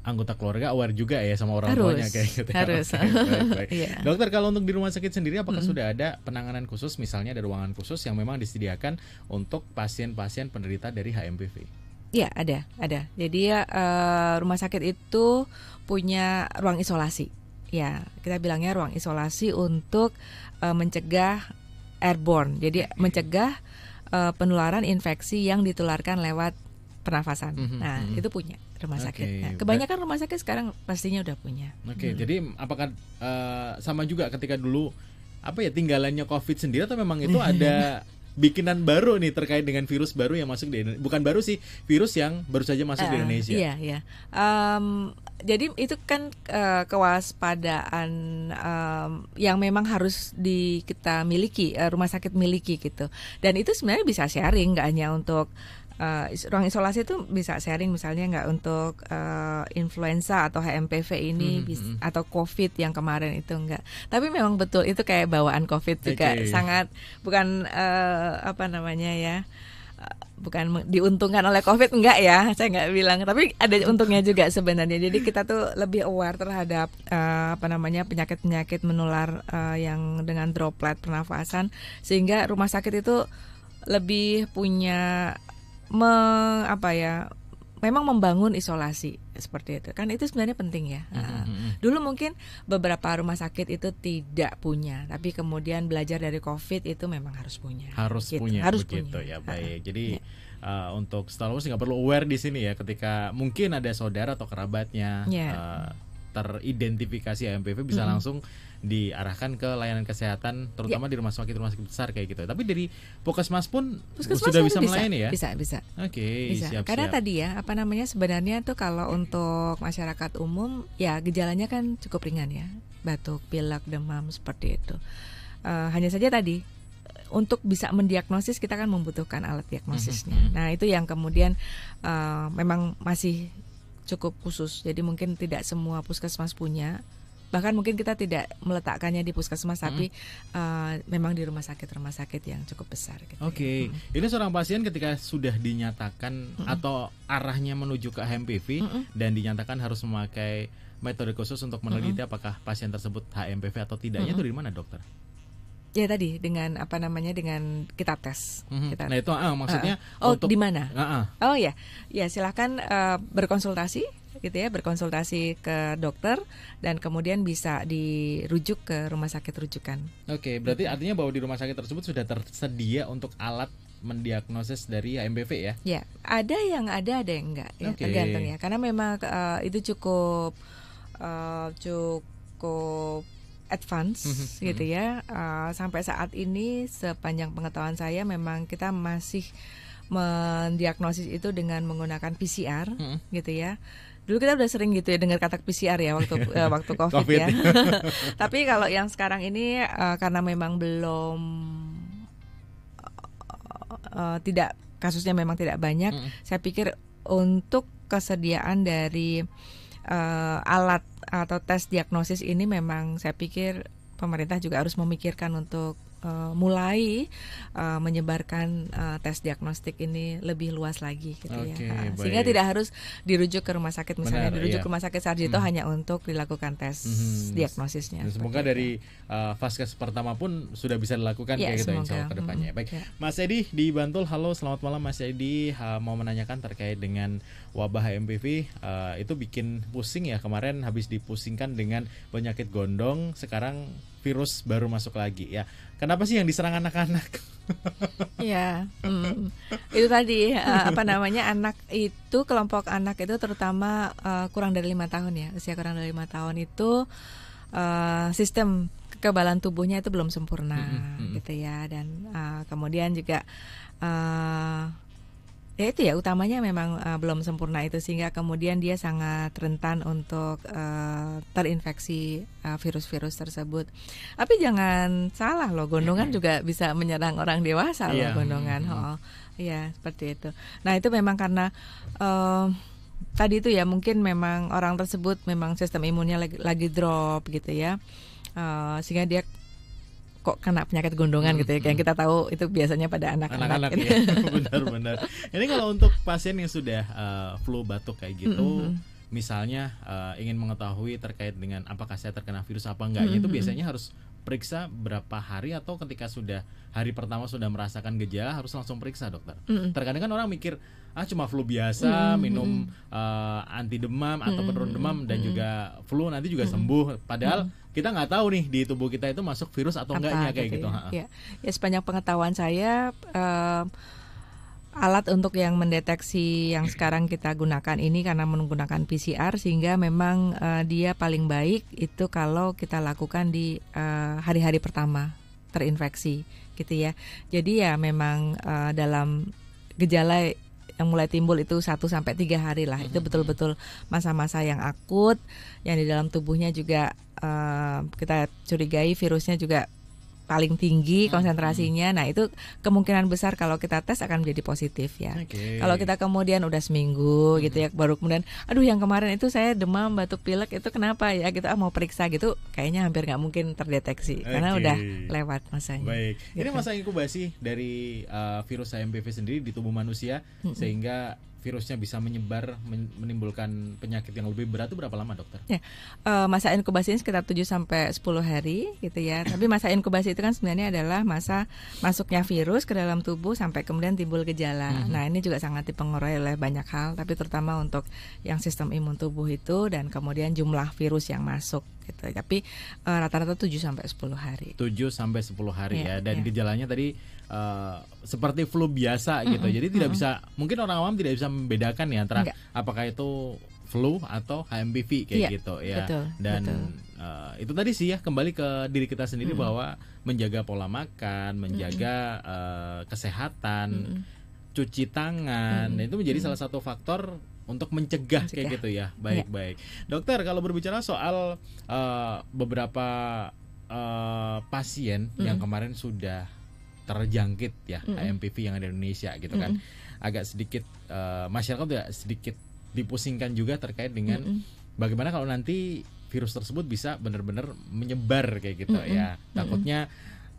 anggota keluarga aware juga ya sama orang tuanya kayak gitu. Harus. Baik. Yeah. Dokter, kalau untuk di rumah sakit sendiri apakah sudah ada penanganan khusus, misalnya ada ruangan khusus yang memang disediakan untuk pasien-pasien penderita dari HMPV? Iya, ada. Jadi ya rumah sakit itu punya ruang isolasi. Ya, kita bilangnya ruang isolasi untuk mencegah airborne. Jadi mencegah penularan infeksi yang ditularkan lewat pernafasan. Itu punya rumah sakit. Nah, kebanyakan rumah sakit sekarang pastinya udah punya. Jadi apakah sama juga ketika dulu tinggalannya COVID sendiri, atau memang itu ada bikinan baru nih terkait dengan virus baru yang masuk di Indonesia? Bukan baru sih, virus yang baru saja masuk di Indonesia. Iya. Jadi itu kan kewaspadaan yang memang harus kita miliki, rumah sakit miliki gitu. Dan itu sebenarnya bisa sharing, nggak hanya untuk ruang isolasi itu bisa sharing, misalnya nggak untuk influenza atau HMPV ini atau COVID yang kemarin itu enggak. Tapi memang betul itu kayak bawaan COVID juga sangat bukan bukan diuntungkan oleh COVID, enggak ya, saya nggak bilang. Tapi ada untungnya juga sebenarnya. Jadi kita tuh lebih aware terhadap penyakit-penyakit menular yang dengan droplet pernafasan, sehingga rumah sakit itu lebih punya memang membangun isolasi seperti itu. Kan itu sebenarnya penting ya. Dulu mungkin beberapa rumah sakit itu tidak punya, tapi kemudian belajar dari COVID itu memang harus punya. Harus punya ya. Baik. Jadi untuk Star Wars nggak perlu aware di sini ya, ketika mungkin ada saudara atau kerabatnya teridentifikasi HMPV bisa langsung diarahkan ke layanan kesehatan, terutama di rumah sakit besar kayak gitu. Tapi dari Puskesmas pun sudah bisa melayani ya? Bisa. Siap. Karena tadi ya, sebenarnya tuh kalau untuk masyarakat umum ya gejalanya kan cukup ringan ya, batuk, pilek, demam seperti itu. Hanya saja tadi untuk bisa mendiagnosis kita kan membutuhkan alat diagnosisnya. Nah itu yang kemudian memang masih cukup khusus. Jadi mungkin tidak semua puskesmas punya. Bahkan mungkin kita tidak meletakkannya di puskesmas, tapi memang di rumah sakit yang cukup besar gitu. Ini seorang pasien ketika sudah dinyatakan atau arahnya menuju ke HMPV dan dinyatakan harus memakai metode khusus untuk meneliti apakah pasien tersebut HMPV atau tidaknya, itu dari mana, dokter? Ya tadi dengan dengan kita tes. Nah itu maksudnya untuk di mana? Oh ya silakan berkonsultasi gitu ya, berkonsultasi ke dokter dan kemudian bisa dirujuk ke rumah sakit rujukan. Berarti artinya bahwa di rumah sakit tersebut sudah tersedia untuk alat mendiagnosis dari HMPV ya? Ya, ada yang ada yang enggak ya, tergantung ya. Karena memang itu cukup advance gitu ya. Sampai saat ini sepanjang pengetahuan saya memang kita masih mendiagnosis itu dengan menggunakan PCR gitu ya. Dulu kita udah sering gitu ya dengar kata PCR ya waktu COVID ya. Tapi kalau yang sekarang ini karena memang belum tidak kasusnya memang tidak banyak, saya pikir untuk kesediaan dari alat atau tes diagnosis ini memang saya pikir pemerintah juga harus memikirkan untuk mulai menyebarkan tes diagnostik ini lebih luas lagi gitu ya. Sehingga tidak harus dirujuk ke rumah sakit misalnya. Benar, dirujuk ke rumah sakit Sarjito hanya untuk dilakukan tes diagnosisnya. Semoga dari vaskes pertama pun sudah bisa dilakukan kayak gitu insya Allah ke depannya. Baik, Mas Edi di Bantul, halo selamat malam Mas Edi, mau menanyakan terkait dengan wabah HMPV, itu bikin pusing ya, kemarin habis dipusingkan dengan penyakit gondong, sekarang virus baru masuk lagi ya. Kenapa sih yang diserang anak-anak? Ya, itu tadi anak itu, kelompok anak itu terutama kurang dari 5 tahun ya, usia kurang dari 5 tahun itu sistem kekebalan tubuhnya itu belum sempurna gitu ya, dan kemudian juga ya itu ya utamanya memang belum sempurna itu, sehingga kemudian dia sangat rentan untuk terinfeksi virus-virus tersebut. Tapi jangan salah loh, gondongan juga bisa menyerang orang dewasa loh, gondongan. Ya seperti itu. Nah itu memang karena tadi itu ya, mungkin memang orang tersebut memang sistem imunnya lagi drop gitu ya, sehingga dia kok kena penyakit gondongan gitu ya, kayak kita tahu itu biasanya pada anak-anak gitu. Ya, benar-benar. Ini kalau untuk pasien yang sudah flu batuk kayak gitu, misalnya ingin mengetahui terkait dengan apakah saya terkena virus apa enggaknya, itu biasanya harus periksa berapa hari, atau ketika sudah hari pertama sudah merasakan gejala harus langsung periksa, dokter? Terkadang kan orang mikir cuma flu biasa, minum anti demam atau penurun demam dan juga flu nanti juga sembuh, padahal kita nggak tahu nih di tubuh kita itu masuk virus atau enggaknya kayak gitu. Ya, sepanjang pengetahuan saya alat untuk yang mendeteksi yang sekarang kita gunakan ini karena menggunakan PCR, sehingga memang dia paling baik itu kalau kita lakukan di hari-hari pertama terinfeksi gitu ya. Jadi ya memang dalam gejala yang mulai timbul itu 1-3 hari lah. Itu betul-betul masa-masa yang akut, yang di dalam tubuhnya juga kita curigai virusnya juga paling tinggi konsentrasinya. Nah itu kemungkinan besar kalau kita tes akan menjadi positif ya. Kalau kita kemudian udah seminggu gitu ya, baru kemudian aduh yang kemarin itu saya demam batuk pilek itu kenapa ya, kita mau periksa gitu, kayaknya hampir nggak mungkin terdeteksi karena udah lewat masanya. Baik, ini masa inkubasi dari virus HMPV sendiri di tubuh manusia sehingga virusnya bisa menyebar, menimbulkan penyakit yang lebih berat itu berapa lama, dokter? Ya, masa inkubasi ini sekitar 7-10 hari gitu ya. Tapi masa inkubasi itu kan sebenarnya adalah masa masuknya virus ke dalam tubuh sampai kemudian timbul gejala. Nah ini juga sangat dipengaruhi oleh banyak hal, tapi terutama untuk yang sistem imun tubuh itu dan kemudian jumlah virus yang masuk gitu. Tapi rata-rata 7-10 hari. 7-10 hari ya. Dan gejalanya tadi seperti flu biasa gitu. Jadi tidak bisa, mungkin orang awam tidak bisa membedakan ya antara apakah itu flu atau HMPV kayak gitu ya. Betul, dan itu tadi sih ya, kembali ke diri kita sendiri bahwa menjaga pola makan, menjaga kesehatan, cuci tangan, itu menjadi salah satu faktor untuk mencegah kayak gitu ya. Baik. Dokter, kalau berbicara soal beberapa pasien yang kemarin sudah terjangkit ya HMPV yang ada di Indonesia gitu kan, agak sedikit masyarakat juga sedikit dipusingkan juga terkait dengan bagaimana kalau nanti virus tersebut bisa benar-benar menyebar kayak gitu ya. Takutnya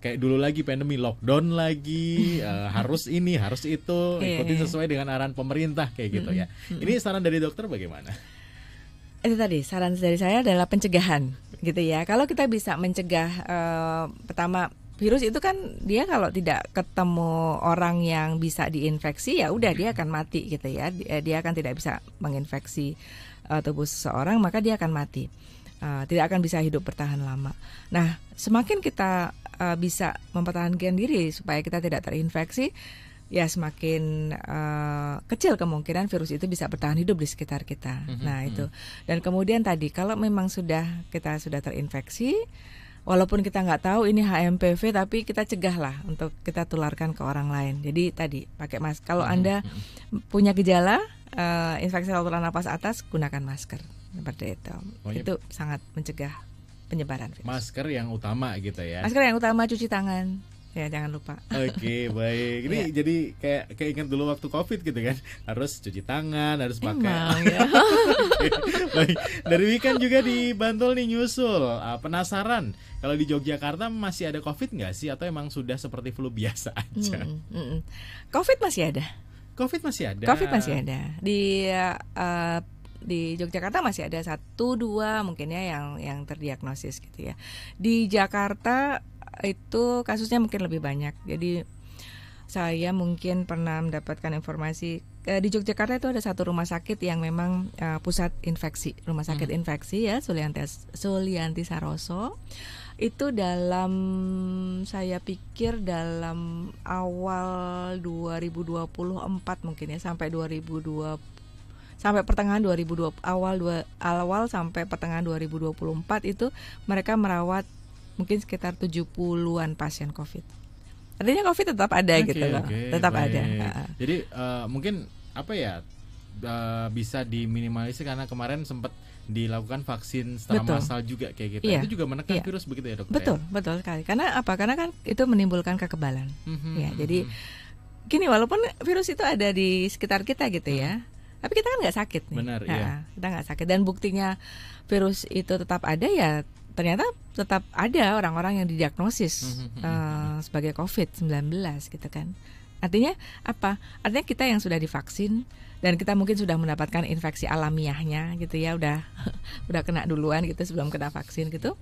kayak dulu lagi pandemi, lockdown lagi, harus ini harus itu, ikutin sesuai dengan arahan pemerintah kayak gitu ya. Ini saran dari dokter bagaimana? Itu tadi saran dari saya adalah pencegahan gitu ya. Kalau kita bisa mencegah, pertama virus itu kan dia kalau tidak ketemu orang yang bisa diinfeksi ya udah dia akan mati gitu ya. Dia akan tidak bisa menginfeksi tubuh seseorang, maka dia akan mati. Tidak akan bisa hidup bertahan lama. Nah, semakin kita bisa mempertahankan diri supaya kita tidak terinfeksi, ya semakin kecil kemungkinan virus itu bisa bertahan hidup di sekitar kita. Nah itu. Dan kemudian tadi kalau memang kita sudah terinfeksi, walaupun kita nggak tahu ini HMPV, tapi kita cegah lah untuk kita tularkan ke orang lain. Jadi tadi pakai masker. Kalau Anda punya gejala infeksi saluran napas atas, gunakan masker seperti itu. Itu sangat mencegah penyebaran virus. Masker yang utama gitu ya. Masker yang utama, cuci tangan. Ya, jangan lupa. Oke, baik. Ini jadi kayak ingat dulu waktu COVID gitu kan. Harus cuci tangan, harus pakai. Ya. Baik. Dari Weekend juga di Bantul nih nyusul. Penasaran kalau di Yogyakarta masih ada COVID nggak sih, atau emang sudah seperti flu biasa aja? COVID masih ada. COVID masih ada. COVID masih ada. Di Yogyakarta masih ada 1-2 mungkin ya yang terdiagnosis gitu ya. Di Jakarta itu kasusnya mungkin lebih banyak. Jadi saya mungkin pernah mendapatkan informasi di Yogyakarta itu ada satu rumah sakit yang memang pusat infeksi, rumah sakit infeksi ya, Sulianti Saroso. Itu saya pikir dalam awal 2024 mungkin ya, sampai pertengahan 2020, awal sampai pertengahan 2024 itu mereka merawat mungkin sekitar 70-an pasien COVID. Artinya COVID tetap ada gitu loh, tetap ada. Jadi mungkin bisa diminimalisir karena kemarin sempat dilakukan vaksin secara massal juga kayak gitu. Itu juga menekan virus begitu ya, Dokter? Betul sekali. Karena apa? Karena kan itu menimbulkan kekebalan. Ya, jadi gini, walaupun virus itu ada di sekitar kita gitu ya, tapi kita kan nggak sakit nih. Benar, iya. Kita nggak sakit, dan buktinya virus itu tetap ada ya. Ternyata tetap ada orang-orang yang didiagnosis sebagai COVID-19 gitu kan. Artinya apa? Artinya kita yang sudah divaksin dan kita mungkin sudah mendapatkan infeksi alamiahnya gitu ya, udah kena duluan gitu sebelum kena vaksin gitu.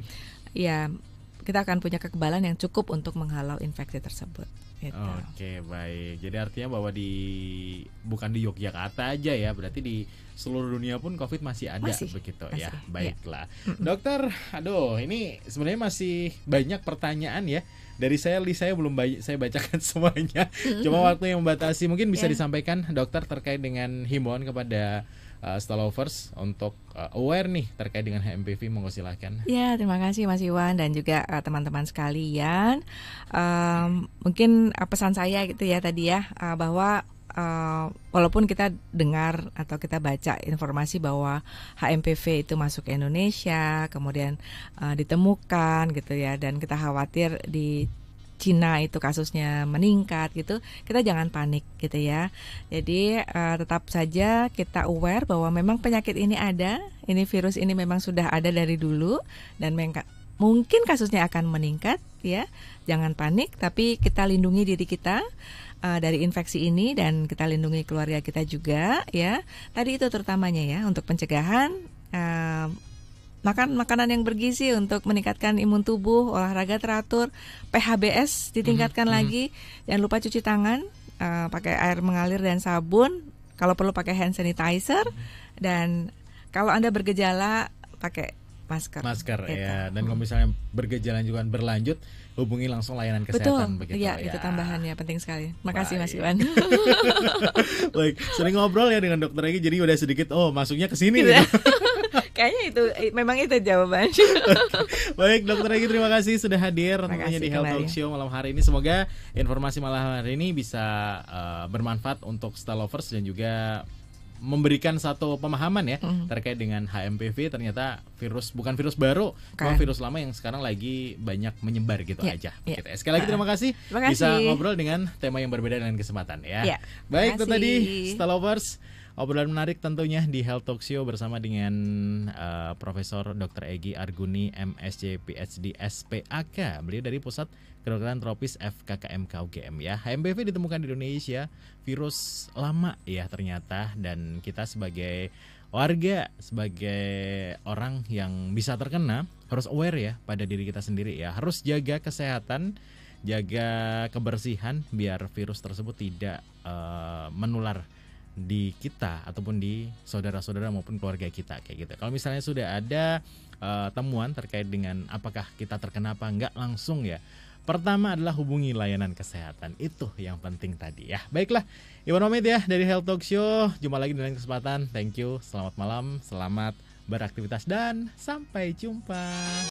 Ya, kita akan punya kekebalan yang cukup untuk menghalau infeksi tersebut. Gitu. Oke, baik. Jadi artinya bahwa bukan di Yogyakarta aja ya, berarti di seluruh dunia pun COVID masih ada begitu ya. Baiklah. Ya. Dokter, ini sebenarnya masih banyak pertanyaan ya. Dari saya belum saya bacakan semuanya. Cuma waktu yang membatasi, mungkin bisa disampaikan dokter terkait dengan himbauan kepada Stalovers untuk aware nih terkait dengan HMPV, monggo silakan. Ya, terima kasih Mas Iwan dan juga teman-teman sekalian. Mungkin pesan saya gitu ya tadi ya, bahwa walaupun kita dengar atau kita baca informasi bahwa HMPV itu masuk ke Indonesia, kemudian ditemukan gitu ya, dan kita khawatir di Cina itu kasusnya meningkat gitu, kita jangan panik gitu ya. Jadi tetap saja kita aware bahwa memang penyakit ini ada, ini virus ini memang sudah ada dari dulu, dan mungkin kasusnya akan meningkat ya. Jangan panik, tapi kita lindungi diri kita dari infeksi ini, dan kita lindungi keluarga kita juga ya. Tadi itu terutamanya ya, untuk pencegahan, makan makanan yang bergizi untuk meningkatkan imun tubuh, olahraga teratur, PHBS ditingkatkan lagi, jangan lupa cuci tangan, pakai air mengalir dan sabun, kalau perlu pakai hand sanitizer, dan kalau Anda bergejala pakai masker gitu. Ya, dan kalau misalnya bergejala juga berlanjut, hubungi langsung layanan kesehatan. Betul, ya. Itu tambahannya penting sekali. Makasih Mas Iwan. Baik, sering ngobrol ya dengan Dokter Egi, jadi udah sedikit masuknya ke sini gitu. Kayaknya memang itu jawabannya. Baik, Dokter Egi, terima kasih sudah hadir tentunya di Health Talk Show malam hari ini. Semoga informasi malam hari ini bisa bermanfaat untuk Stalovers dan juga memberikan satu pemahaman ya terkait dengan HMPV. Ternyata bukan virus baru, cuma virus lama yang sekarang lagi banyak menyebar gitu aja. Gitu. Sekali lagi terima kasih bisa ngobrol dengan tema yang berbeda dengan kesempatan ya. Baik, itu tadi Stalovers, obrolan menarik tentunya di Health Talk Show bersama dengan Profesor Dr. Egi Arguni, MSc PhD SPAK. Beliau dari Pusat Kedokteran Tropis FKKMK UGM ya. HMPV ditemukan di Indonesia, virus lama ya ternyata, dan kita sebagai warga, sebagai orang yang bisa terkena harus aware ya pada diri kita sendiri ya. Harus jaga kesehatan, jaga kebersihan biar virus tersebut tidak menular di kita ataupun di saudara-saudara maupun keluarga kita kayak gitu. Kalau misalnya sudah ada temuan terkait dengan apakah kita terkena apa enggak, langsung ya, pertama adalah hubungi layanan kesehatan. Itu yang penting tadi ya. Baiklah, Iwan pamit ya dari Health Talk Show. Jumpa lagi di lain kesempatan. Thank you, selamat malam, selamat beraktivitas, dan sampai jumpa.